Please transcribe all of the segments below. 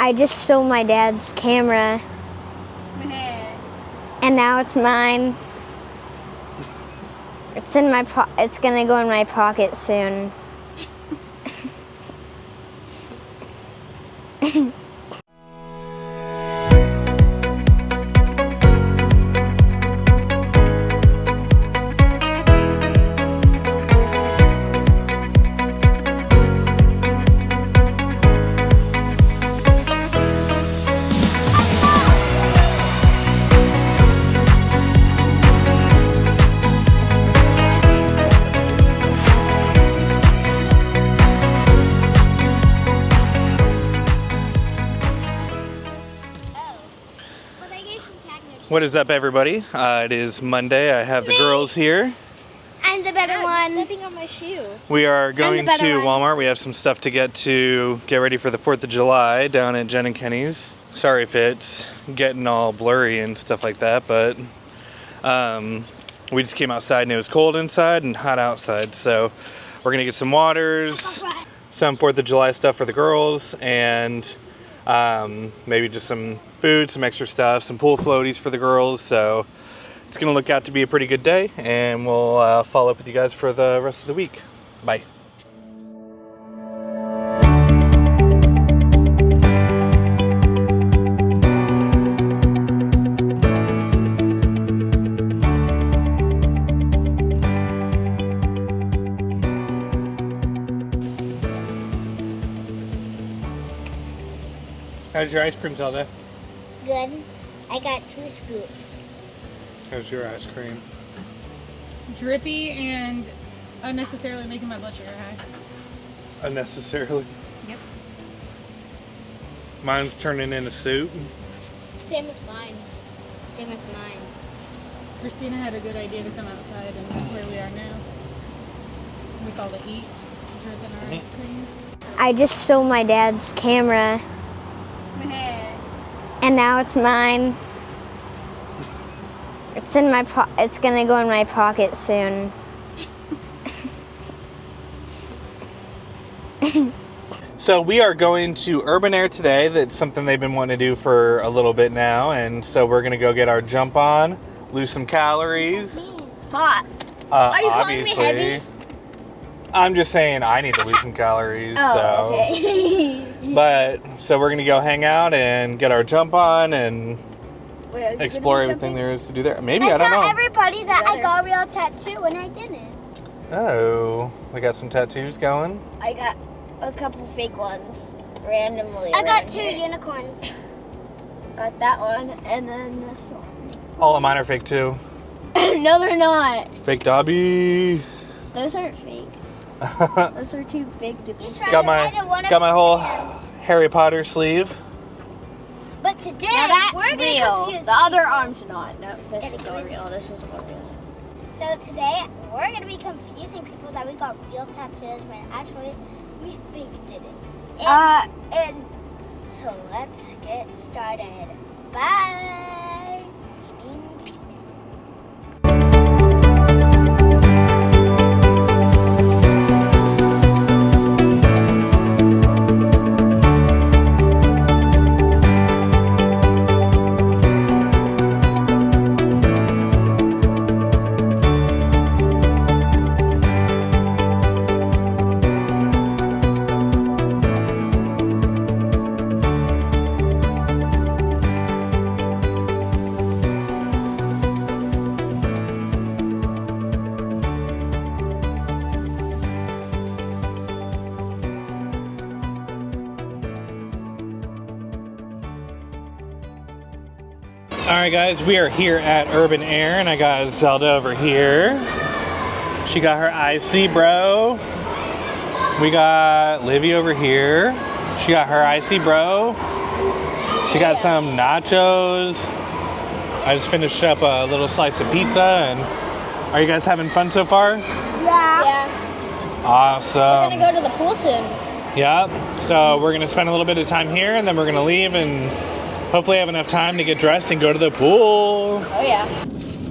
I just stole my dad's camera. And now it's mine. It's in my it's gonna go in my pocket soon. What is up, everybody? It is Monday. I have the girls here. I'm the better one. Stepping on my shoe. We are going to Walmart. We have some stuff to get ready for the 4th of July down at Jen and Kenny's. Sorry if it's getting all blurry and stuff like that, but we just came outside and it was cold inside and hot outside. So we're gonna get some waters, some 4th of July stuff for the girls, and maybe just some food, some extra stuff, some pool floaties for the girls. So it's gonna look out to be a pretty good day, and we'll follow up with you guys for the rest of the week. Bye. How's your ice cream, Zelda? Good. I got 2 scoops. How's your ice cream? Drippy and unnecessarily making my blood sugar high. Unnecessarily? Yep. Mine's turning into soup. Same as mine. Same as mine. Christina had a good idea to come outside, and that's where we are now. With all the heat dripping our ice cream. I just stole my dad's camera. And now it's mine. It's in my it's gonna go in my pocket soon. So we are going to Urban Air today. That's something they've been wanting to do for a little bit now, and so we're gonna go get our jump on, lose some calories. Hot. Are you obviously. calling me heavy? I'm just saying I need to lose some calories. Oh, okay. So we're gonna go hang out and get our jump on and explore everything there is to do there. Maybe, I don't know. Tell everybody that I got a real tattoo and I didn't. Oh, we got some tattoos going. I got a couple fake ones randomly. I got 2 unicorns. Got that one and then this one. All of mine are fake too. No, they're not. Fake Dobby. Those aren't fake. Those are too big to be. Got my whole Harry Potter sleeve. But today we're gonna confuse the other arm's not. No, this is all real. This is all real. So today we're gonna be confusing people that we got real tattoos when actually we faked it. And so let's get started. Bye. Gaming tips. Alright guys, we are here at Urban Air and I got Zelda over here. She got her icy bro. We got Livy over here. She got her icy bro. She got some nachos. I just finished up a little slice of pizza. And are you guys having fun so far? Yeah. Awesome. We're gonna go to the pool soon. Yep. So we're gonna spend a little bit of time here and then we're gonna leave and hopefully have enough time to get dressed and go to the pool. Oh yeah.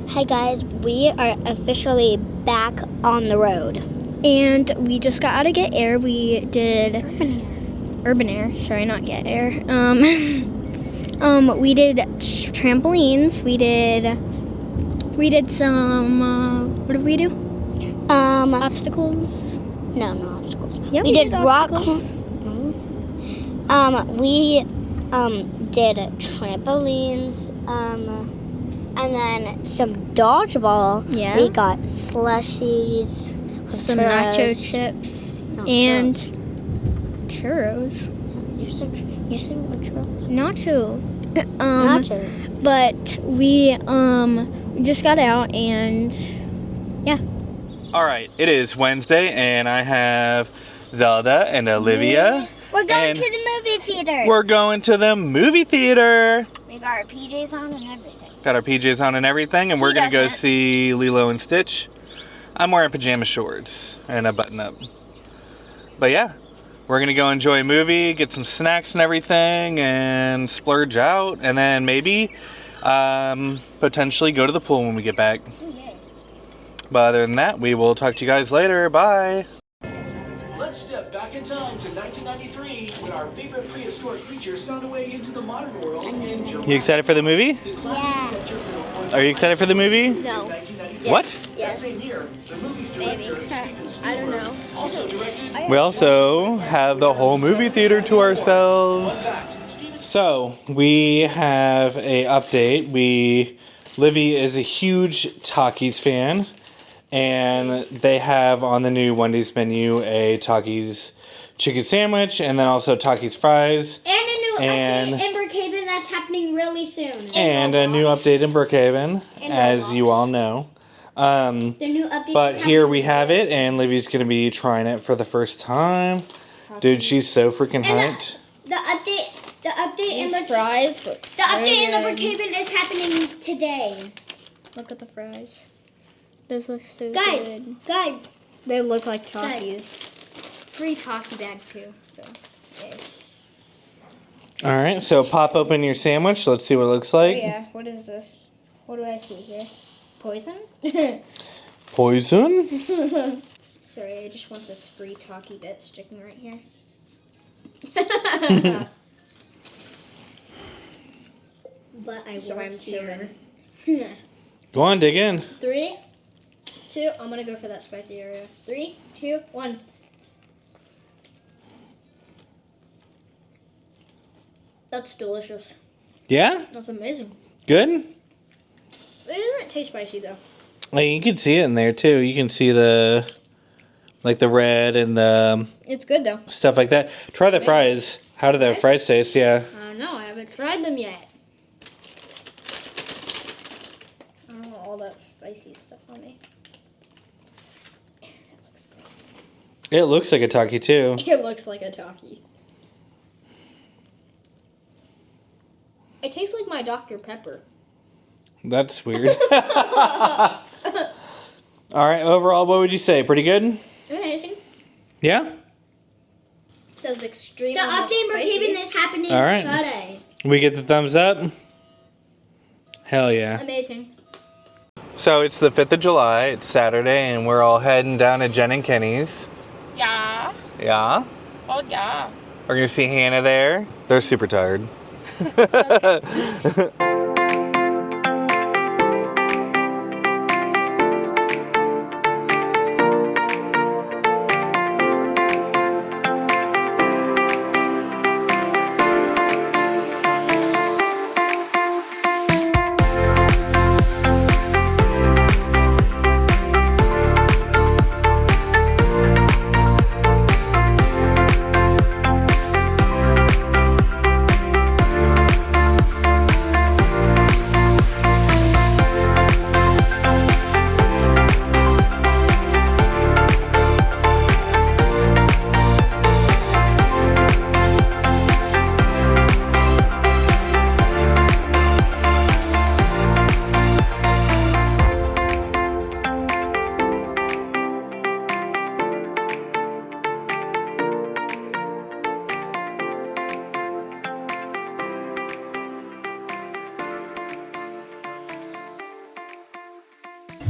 Hi guys, we are officially back on the road. And we just got out of Get Air. We did Urban Air. Sorry, not Get Air. We did trampolines. We did some. What did we do? Obstacles. No, no obstacles. Yeah, we did rock. obstacles. We did trampolines. And then some dodgeball. Yeah. We got slushies. Some nacho chips and churros. You said what churros? Nacho. Nacho. But we just got out and yeah. All right, it is Wednesday, and I have Zelda and Olivia. We're going And to the movie theater. We're going to the movie theater. We got our PJs on and everything. Got our PJs on and everything, and we're gonna go see Lilo and Stitch. I'm wearing pajama shorts and a button up. But yeah, we're gonna go enjoy a movie, get some snacks and everything, and splurge out, and then maybe potentially go to the pool when we get back. But other than that, we will talk to you guys later. Bye. Let's step back in time to 1993 when our favorite prehistoric creatures found a way into the modern world in July. You excited for the movie? Yeah. Are you excited for the movie? No. What? That same year, the movie's director, Steven Spielberg, I don't know. also directed. We also have the whole movie theater to ourselves. So we have a update. Livy is a huge Takis fan, and they have on the new Wendy's menu a Takis Chicken Sandwich, and then also Takis Fries. And a new And- update in Brookhaven that's happening really soon. And a new update in Brookhaven, as you all know. The new update. But here we have it, and Livy's going to be trying it for the first time. Dude, she's so freaking hyped. The update in the fries look the update in the Brookhaven is happening today. Look at the fries. Those look so Guys, good. guys, they look like Takis. Guys. Free Taki bag too. So, yay. All right, so pop open your sandwich. Let's see what it looks like. Oh yeah, what is this? What do I see here? Poison? Poison? Sorry, I just want this free Taki bit sticking right here. But I want here. Go on, dig in. 3, 2, I'm gonna go for that spicy area. 3, 2, 1. That's delicious. Yeah? That's amazing. Good? It doesn't taste spicy though. Like, you can see it in there, too. You can see the red and the It's good though. stuff like that. Try the fries. How do the fries taste? Yeah. I don't know, I haven't tried them yet. I don't want all that spicy stuff on me. That looks good. It looks like a Taki, too. It looks like a Taki. It tastes like my Dr. Pepper. That's weird. All right, overall, what would you say? Pretty good? Amazing. Yeah? Sounds extremely The update Brookhaven is happening All right. today. We get the thumbs up? Hell yeah. Amazing. So it's the 5th of July, it's Saturday, and we're all heading down to Jen and Kenny's. Yeah. Yeah? Oh, yeah. We're gonna see Hannah there. They're super tired.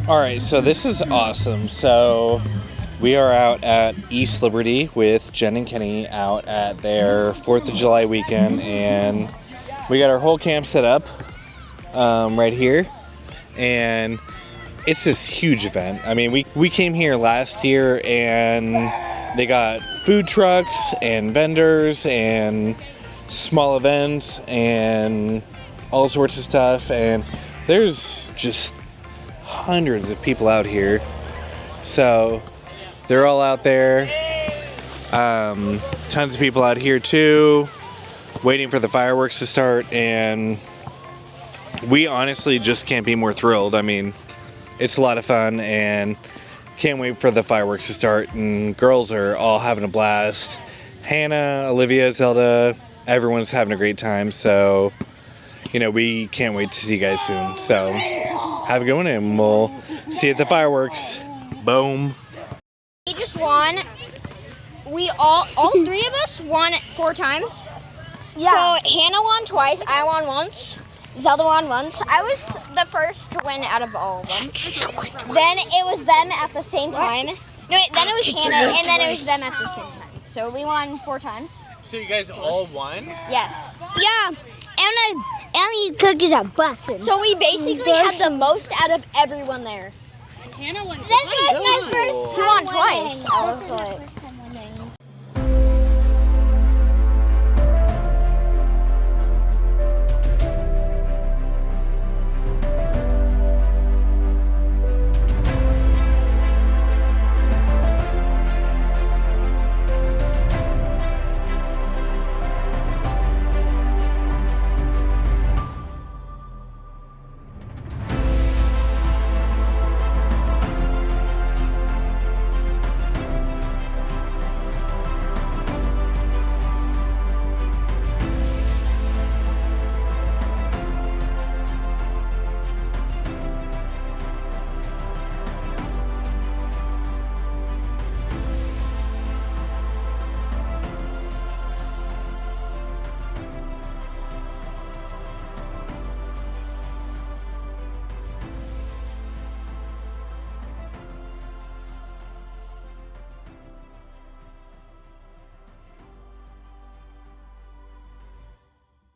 All right, so this is awesome. So We are out at East Liberty with Jen and Kenny out at their 4th of July weekend, and we got our whole camp set up right here, and it's this huge event. I mean, we came here last year, and they got food trucks and vendors and small events and all sorts of stuff, and there's just hundreds of people out here. So they're all out there. Tons of people out here too, waiting for the fireworks to start, and we honestly just can't be more thrilled. I mean, it's a lot of fun, and can't wait for the fireworks to start, and girls are all having a blast. Hannah, Olivia, Zelda, everyone's having a great time, so, you know, we can't wait to see you guys soon. So, have a good one, and we'll see you at the fireworks. Boom. We just won. We all 3 of us won 4 times. Yeah. So Hannah won twice. I won once. Zelda won once. I was the first to win out of all of them. Then it was them at the same time. No, wait, then it was Hannah, and then it was them at the same time. So we won 4 times. So you guys all won? Yes. Yeah. And I eat cookies at busting. So we basically had the most out of everyone there. Hannah won This was my first. She won twice. I was like.